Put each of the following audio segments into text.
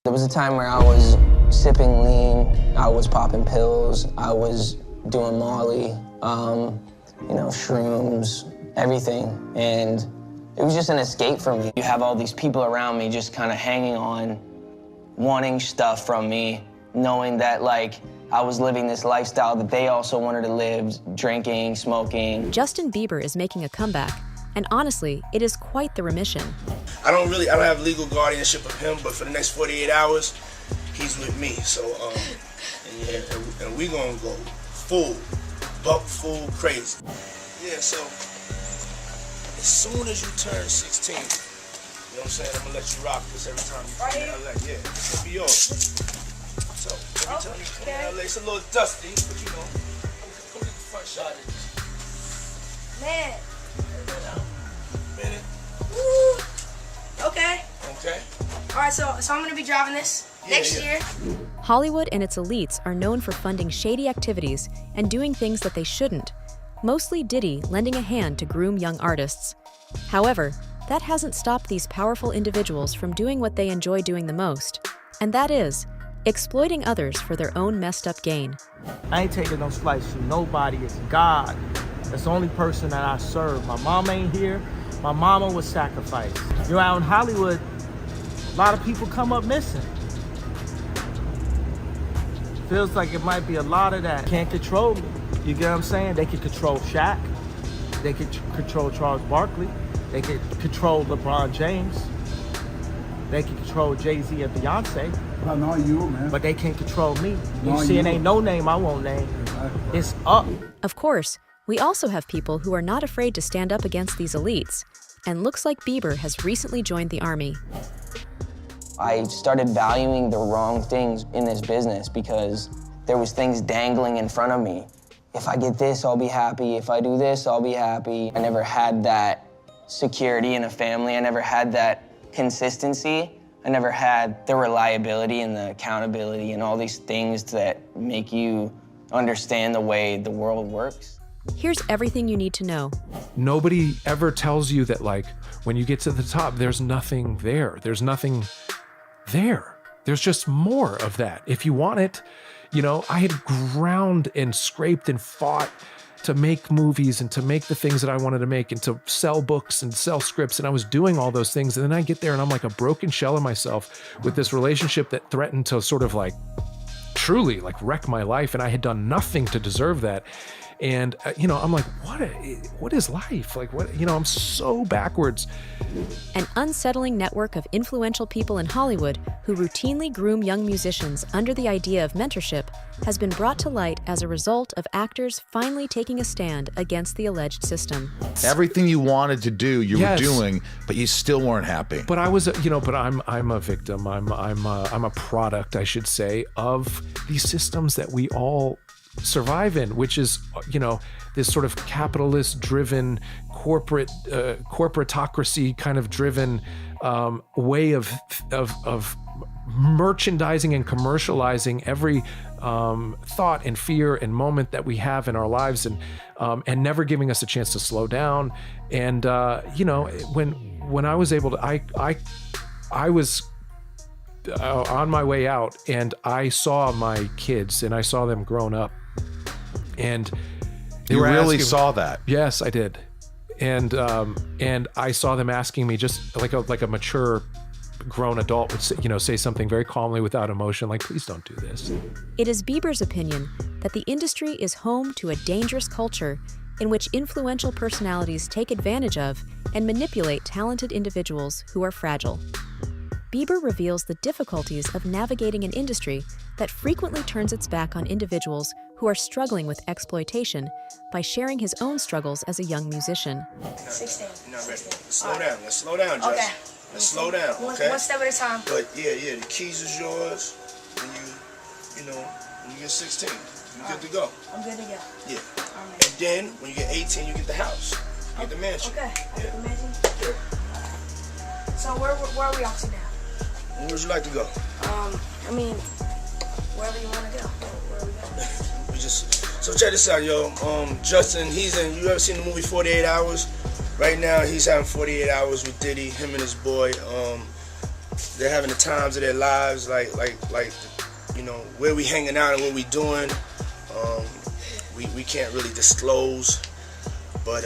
There was a time where I was sipping lean, I was popping pills, I was doing Molly, you know, shrooms, everything. And it was just an escape for me. You have all these people around me just kind of hanging on, wanting stuff from me, knowing that, like, I was living this lifestyle that they also wanted to live, drinking, smoking. Justin Bieber is making a comeback, and honestly, it is quite the remission. I don't have legal guardianship of him, but for the next 48 hours, he's with me. So, and we gonna go full crazy. Yeah, so as soon as you turn 16, you know what I'm saying, I'm gonna let you rock this every time you come to LA. Yeah, it's gonna be yours. So every time you come to LA, it's a little dusty, but you know, come get the front shot of this. Man. Minute. Woo. Okay. Okay. All right, so I'm gonna be driving this next year. Hollywood and its elites are known for funding shady activities and doing things that they shouldn't, mostly Diddy lending a hand to groom young artists. However, that hasn't stopped these powerful individuals from doing what they enjoy doing the most, and that is exploiting others for their own messed up gain. I ain't taking no slice from nobody. It's God. That's the only person that I serve. My mom ain't here. My mama was sacrificed. You know, out in Hollywood, a lot of people come up missing. Feels like it might be a lot of that. Can't control me. You get what I'm saying? They can control Shaq. They can control Charles Barkley. They can control LeBron James. They can control Jay-Z and Beyonce. But not you, man. But they can't control me. You see, it ain't no name I won't name. Exactly. It's up. Of course, we also have people who are not afraid to stand up against these elites, and looks like Bieber has recently joined the army. I started valuing the wrong things in this business because there was things dangling in front of me. If I get this, I'll be happy. If I do this, I'll be happy. I never had that security in a family. I never had that consistency. I never had the reliability and the accountability and all these things that make you understand the way the world works. Here's everything you need to know. Nobody ever tells you that, like, when you get to the top, there's nothing there. There's nothing there. There's just more of that. If you want it, you know, I had ground and scraped and fought to make movies and to make the things that I wanted to make and to sell books and sell scripts. And I was doing all those things. And then I get there and I'm like a broken shell of myself with this relationship that threatened to sort of like truly like wreck my life. And I had done nothing to deserve that. And, you know, I'm like, what is life? Like, what, you know, I'm so backwards. An unsettling network of influential people in Hollywood who routinely groom young musicians under the idea of mentorship has been brought to light as a result of actors finally taking a stand against the alleged system. Everything you wanted to do, you were doing, but you still weren't happy. But I was, you know, but I'm a victim. I'm a product, I should say, of these systems that we all survive in, which is, you know, this sort of capitalist-driven, corporatocracy kind of driven way of merchandising and commercializing every thought and fear and moment that we have in our lives, and never giving us a chance to slow down. And you know, when I was able to, I was on my way out, and I saw my kids, and I saw them grown up. And you really saw that? Yes, I did. And I saw them asking me, just like a mature grown adult would say, you know, say something very calmly without emotion, like, please don't do this. It is Bieber's opinion that the industry is home to a dangerous culture in which influential personalities take advantage of and manipulate talented individuals who are fragile. Bieber reveals the difficulties of navigating an industry that frequently turns its back on individuals who are struggling with exploitation by sharing his own struggles as a young musician. 16. You're not ready. Let's slow down. Let's slow down, Jess. Okay. Let's slow down, okay? One step at a time. But yeah, the keys is yours when you get 16. You're good to go. I'm good to go. Yeah. All right. And then when you get 18, you get the house. You get the mansion. Okay. I get the mansion? Yeah. So where are we off to now? Where would you like to go? I mean, wherever you want to go. Where are we going? So check this out, yo. Justin, you ever seen the movie 48 Hours? Right now, he's having 48 hours with Diddy, him and his boy. they're having the times of their lives, like you know, where we hanging out and what we doing. We can't really disclose, but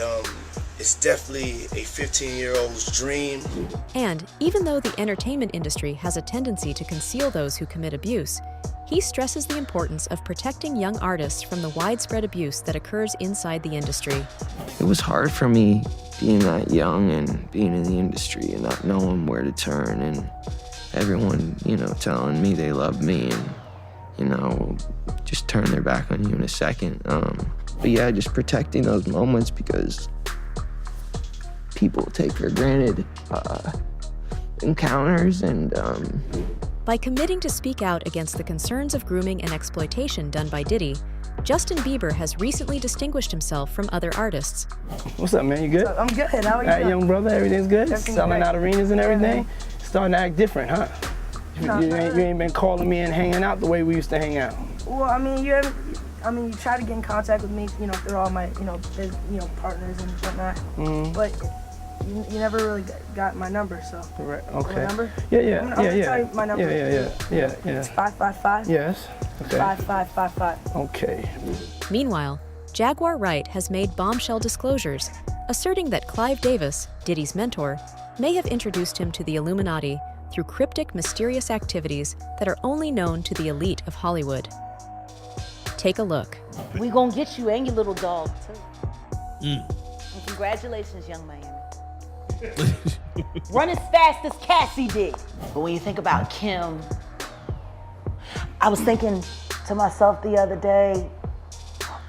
it's definitely a 15-year-old's dream. And even though the entertainment industry has a tendency to conceal those who commit abuse, he stresses the importance of protecting young artists from the widespread abuse that occurs inside the industry. It was hard for me being that young and being in the industry and not knowing where to turn, and everyone, you know, telling me they love me and, you know, just turn their back on you in a second. But yeah, just protecting those moments, because people take for granted encounters. And by committing to speak out against the concerns of grooming and exploitation done by Diddy, Justin Bieber has recently distinguished himself from other artists. What's up, man? You good? I'm good. How are you? All right, young brother, everything's good? Everything's Selling great. out arenas and everything? Yeah, Starting to act different, huh? No, you ain't been calling me and hanging out the way we used to hang out. Well, I mean, you try to get in contact with me, you know, through all my, partners and whatnot. Mm-hmm. But you never really got my number, so. Right, okay. My number? Yeah. I'm gonna tell you my number. Yeah. It's 555. Yes. Okay. 5555. Okay. Meanwhile, Jaguar Wright has made bombshell disclosures, asserting that Clive Davis, Diddy's mentor, may have introduced him to the Illuminati through cryptic, mysterious activities that are only known to the elite of Hollywood. Take a look. We gonna get you and your little dog, too. And congratulations, young Miami. Run as fast as Cassie did. But when you think about Kim, I was thinking to myself the other day,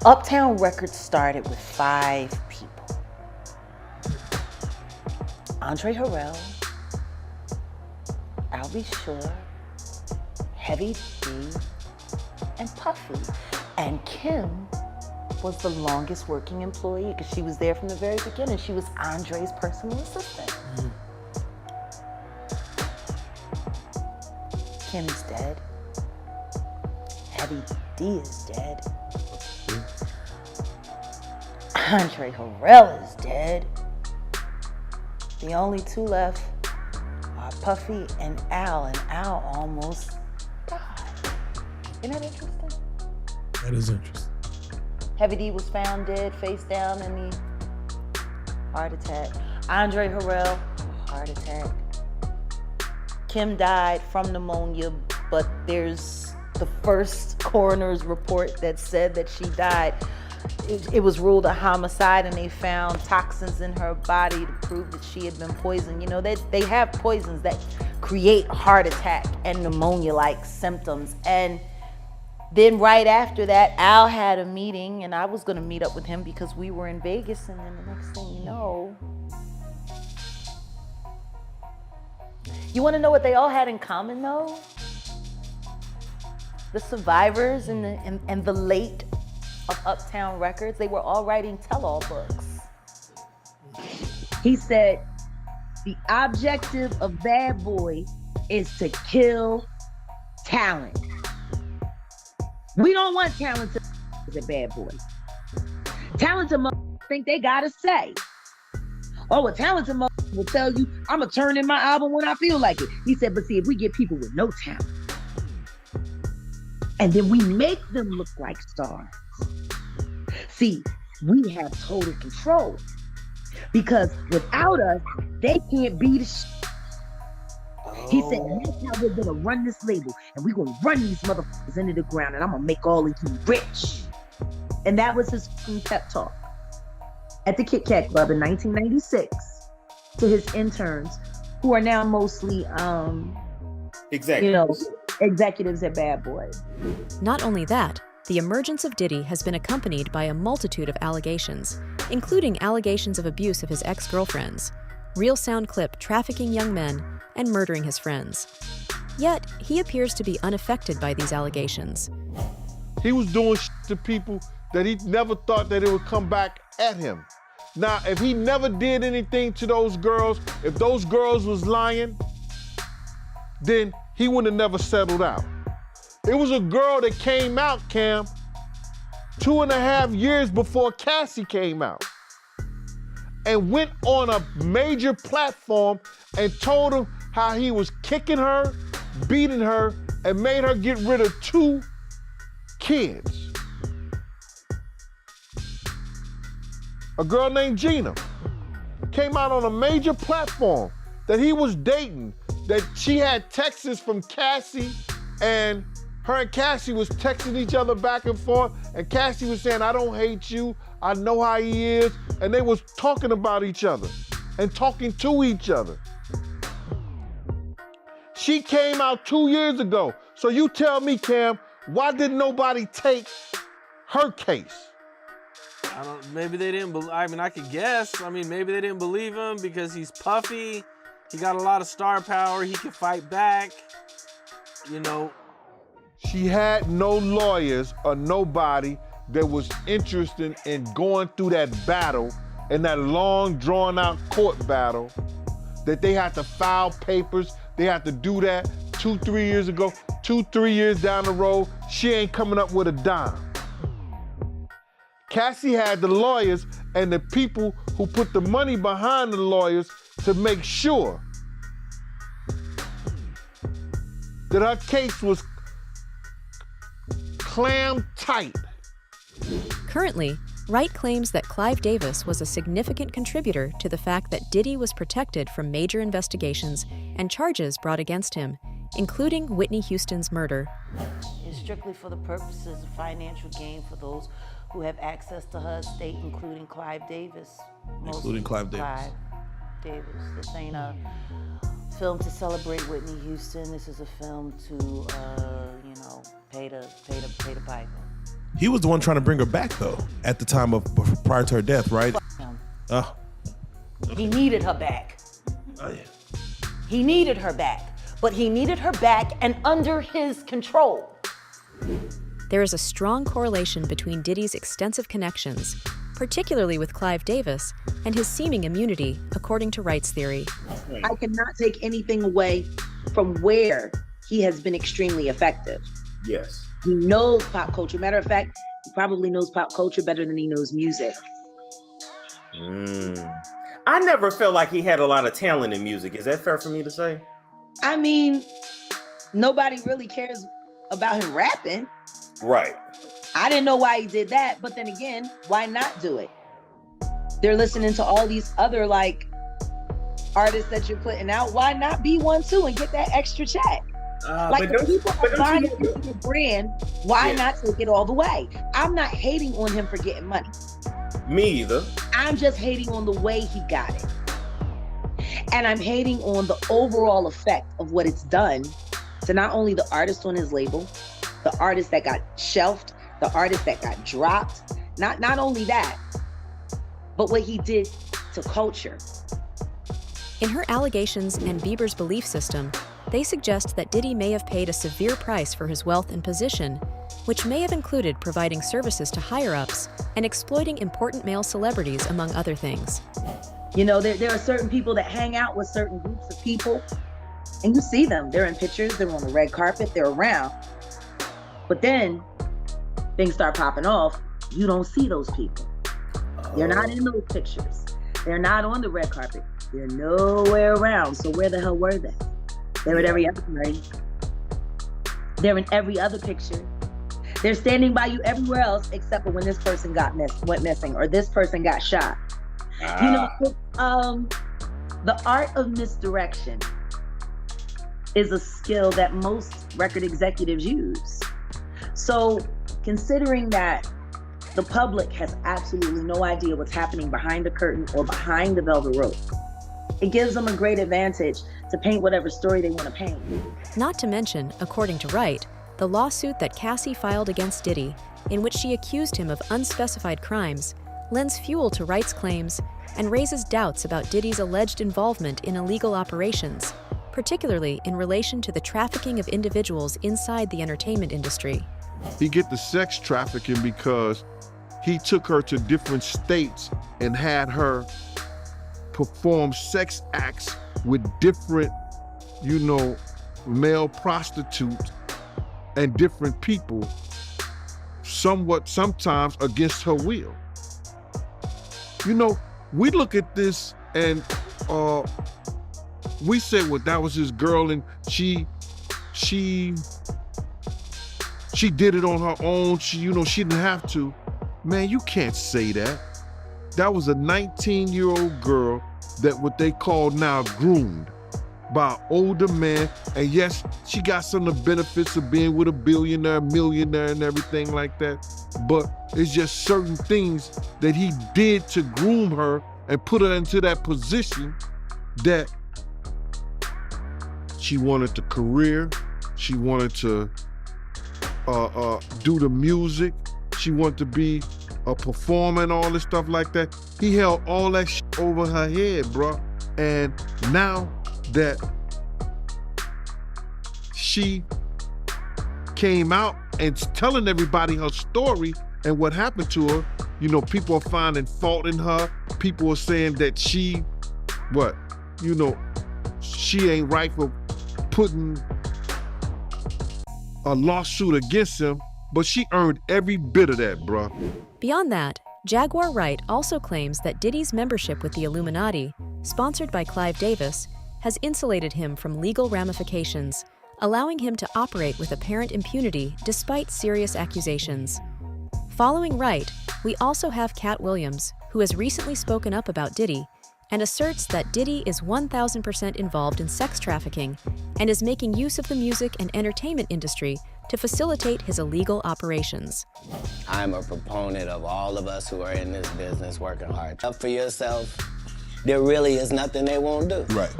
Uptown Records started with 5 people. Andre Harrell, I'll Be Sure, Heavy D, and Puffy. And Kim was the longest working employee because she was there from the very beginning. She was Andre's personal assistant. Kim is dead. Heavy D is dead. Andre Harrell is dead. The only 2 left are Puffy and Al almost died. Isn't that interesting? That is interesting. Heavy D was found dead, face down in the heart attack. Andre Harrell, heart attack. Kim died from pneumonia, but there's the first coroner's report that said that she died. It was ruled a homicide, and they found toxins in her body to prove that she had been poisoned. You know, they have poisons that create heart attack and pneumonia-like symptoms. And then right after that, Al had a meeting, and I was gonna meet up with him because we were in Vegas, and then the next thing you know, you wanna know what they all had in common though? The survivors and the late of Uptown Records, they were all writing tell-all books. He said, the objective of Bad Boy is to kill talent. We don't want talented as a bad boy. Talented motherfuckers think they gotta say. Oh, a talented motherfucker will tell you, I'ma turn in my album when I feel like it. He said, but see, if we get people with no talent, and then we make them look like stars, see, we have total control. Because without us, they can't be the shit. He said, that's how we're gonna run this label, and we're gonna run these motherfuckers into the ground, and I'm gonna make all of you rich. And that was his pep talk at the Kit Kat Club in 1996 to his interns, who are now mostly, executives at Bad Boy. Not only that, the emergence of Diddy has been accompanied by a multitude of allegations, including allegations of abuse of his ex-girlfriends, real sound clip trafficking young men, and murdering his friends. Yet, he appears to be unaffected by these allegations. He was doing shit to people that he never thought that it would come back at him. Now, if he never did anything to those girls, if those girls was lying, then he would have never settled out. It was a girl that came out, Cam, 2.5 years before Cassie came out, and went on a major platform and told him how he was kicking her, beating her, and made her get rid of 2 kids. A girl named Gina came out on a major platform that he was dating, that she had texts from Cassie, and her and Cassie was texting each other back and forth, and Cassie was saying, I don't hate you, I know how he is, and they was talking about each other and talking to each other. She came out 2 years ago. So you tell me, Cam, why didn't nobody take her case? Maybe they didn't believe, I mean, I could guess. I mean, maybe they didn't believe him because he's puffy. He got a lot of star power. He can fight back, you know. She had no lawyers or nobody that was interested in going through that battle, and that long drawn out court battle, that they had to file papers. They had to do that 2-3 years ago. 2-3 years down the road, she ain't coming up with a dime. Cassie had the lawyers and the people who put the money behind the lawyers to make sure that her case was clam tight. Currently, Wright claims that Clive Davis was a significant contributor to the fact that Diddy was protected from major investigations and charges brought against him, including Whitney Houston's murder. It's strictly for the purposes of financial gain for those who have access to her estate, including Clive Davis. Including Clive Davis. Clive Davis. This ain't a film to celebrate Whitney Houston. This is a film to, you know, pay the piper. He was the one trying to bring her back, though, at the time of prior to her death, right? Oh. He needed her back. Oh, yeah. He needed her back, but he needed her back and under his control. There is a strong correlation between Diddy's extensive connections, particularly with Clive Davis, and his seeming immunity, according to Wright's theory. I cannot take anything away from where he has been extremely effective. Yes. He knows pop culture. Matter of fact, he probably knows pop culture better than he knows music. I never felt like he had a lot of talent in music. Is that fair for me to say? I mean, nobody really cares about him rapping. Right. I didn't know why he did that, but then again, why not do it? They're listening to all these other like artists that you're putting out. Why not be one too and get that extra check? Like the people are buying your brand, why not take it all the way? I'm not hating on him for getting money. Me either. I'm just hating on the way he got it. And I'm hating on the overall effect of what it's done to not only the artist on his label, the artist that got shelved, the artist that got dropped. Not only that, but what he did to culture. In her allegations and Bieber's belief system, they suggest that Diddy may have paid a severe price for his wealth and position, which may have included providing services to higher-ups and exploiting important male celebrities, among other things. You know, there are certain people that hang out with certain groups of people, and you see them. They're in pictures, they're on the red carpet, they're around. But then things start popping off, you don't see those people. They're not in those pictures. They're not on the red carpet. They're nowhere around. So where the hell were they? They're at every other party. They're in every other picture. They're standing by you everywhere else except for when this person went missing or this person got shot. You know, the art of misdirection is a skill that most record executives use. So considering that the public has absolutely no idea what's happening behind the curtain or behind the velvet rope, it gives them a great advantage to paint whatever story they want to paint. Not to mention, according to Wright, the lawsuit that Cassie filed against Diddy, in which she accused him of unspecified crimes, lends fuel to Wright's claims and raises doubts about Diddy's alleged involvement in illegal operations, particularly in relation to the trafficking of individuals inside the entertainment industry. He get the sex trafficking because he took her to different states and had her perform sex acts with different, you know, male prostitutes and different people, sometimes against her will. You know, we look at this and we said, well, that was his girl and she did it on her own. She didn't have to. Man, you can't say that. That was a 19-year-old girl that what they call now groomed by an older man. And yes, she got some of the benefits of being with a billionaire, millionaire, and everything like that. But it's just certain things that he did to groom her and put her into that position that she wanted the career, she wanted to do the music, she wanted to be a performer and all this stuff like that. He held all that shit over her head, bro. And now that she came out and telling everybody her story and what happened to her, people are finding fault in her. People are saying that she ain't right for putting a lawsuit against him, but she earned every bit of that, bruh. Beyond that, Jaguar Wright also claims that Diddy's membership with the Illuminati, sponsored by Clive Davis, has insulated him from legal ramifications, allowing him to operate with apparent impunity despite serious accusations. Following Wright, we also have Cat Williams, who has recently spoken up about Diddy and asserts that Diddy is 1,000% involved in sex trafficking and is making use of the music and entertainment industry to facilitate his illegal operations. I'm a proponent of all of us who are in this business working hard. Up for yourself, there really is nothing they won't do. Right.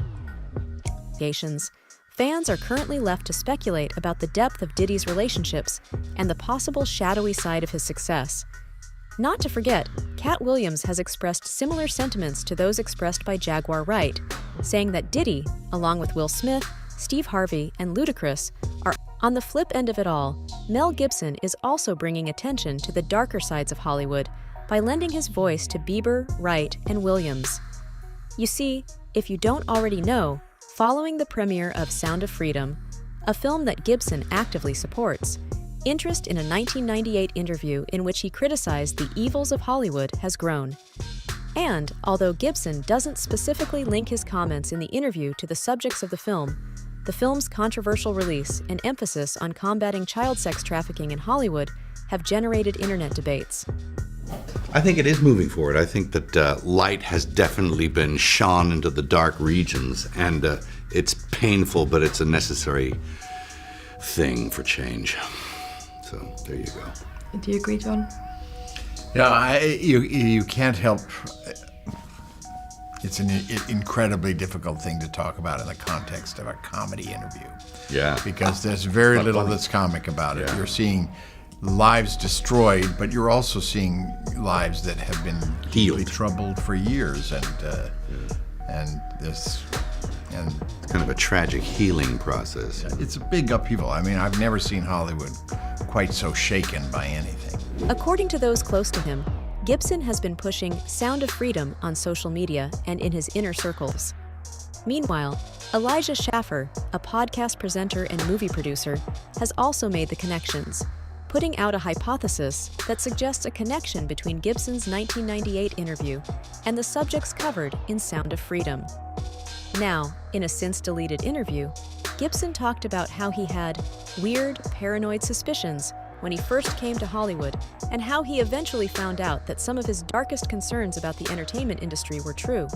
Fans are currently left to speculate about the depth of Diddy's relationships and the possible shadowy side of his success. Not to forget, Cat Williams has expressed similar sentiments to those expressed by Jaguar Wright, saying that Diddy, along with Will Smith, Steve Harvey, and Ludacris, are on the flip end of it all. Mel Gibson is also bringing attention to the darker sides of Hollywood by lending his voice to Bieber, Wright, and Williams. You see, if you don't already know, following the premiere of Sound of Freedom, a film that Gibson actively supports, interest in a 1998 interview in which he criticized the evils of Hollywood has grown. And although Gibson doesn't specifically link his comments in the interview to the subjects of the film's controversial release and emphasis on combating child sex trafficking in Hollywood have generated internet debates. I think it is moving forward. I think that light has definitely been shone into the dark regions, and it's painful, but it's a necessary thing for change. So there you go. Do you agree, John? Yeah, you can't help. It's an incredibly difficult thing to talk about in the context of a comedy interview. Yeah. Because there's very little that's comic about it. Yeah. You're seeing lives destroyed, but you're also seeing lives that have been deeply troubled for years, and kind of a tragic healing process. It's a big upheaval. I mean, I've never seen Hollywood quite so shaken by anything. According to those close to him, Gibson has been pushing Sound of Freedom on social media and in his inner circles. Meanwhile, Elijah Schaffer, a podcast presenter and movie producer, has also made the connections, putting out a hypothesis that suggests a connection between Gibson's 1998 interview and the subjects covered in Sound of Freedom. Now, in a since-deleted interview, Gibson talked about how he had weird, paranoid suspicions when he first came to Hollywood, and how he eventually found out that some of his darkest concerns about the entertainment industry were true.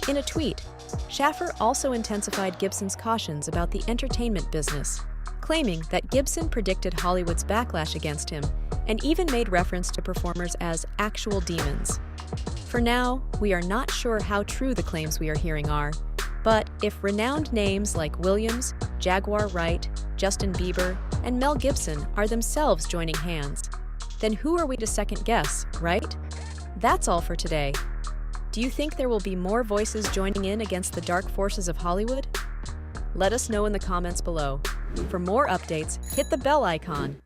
In a tweet, Schaffer also intensified Gibson's cautions about the entertainment business, claiming that Gibson predicted Hollywood's backlash against him and even made reference to performers as actual demons. For now, we are not sure how true the claims we are hearing are, but if renowned names like Williams, Jaguar Wright, Justin Bieber, and Mel Gibson are themselves joining hands, then who are we to second guess, right? That's all for today. Do you think there will be more voices joining in against the dark forces of Hollywood? Let us know in the comments below. For more updates, hit the bell icon.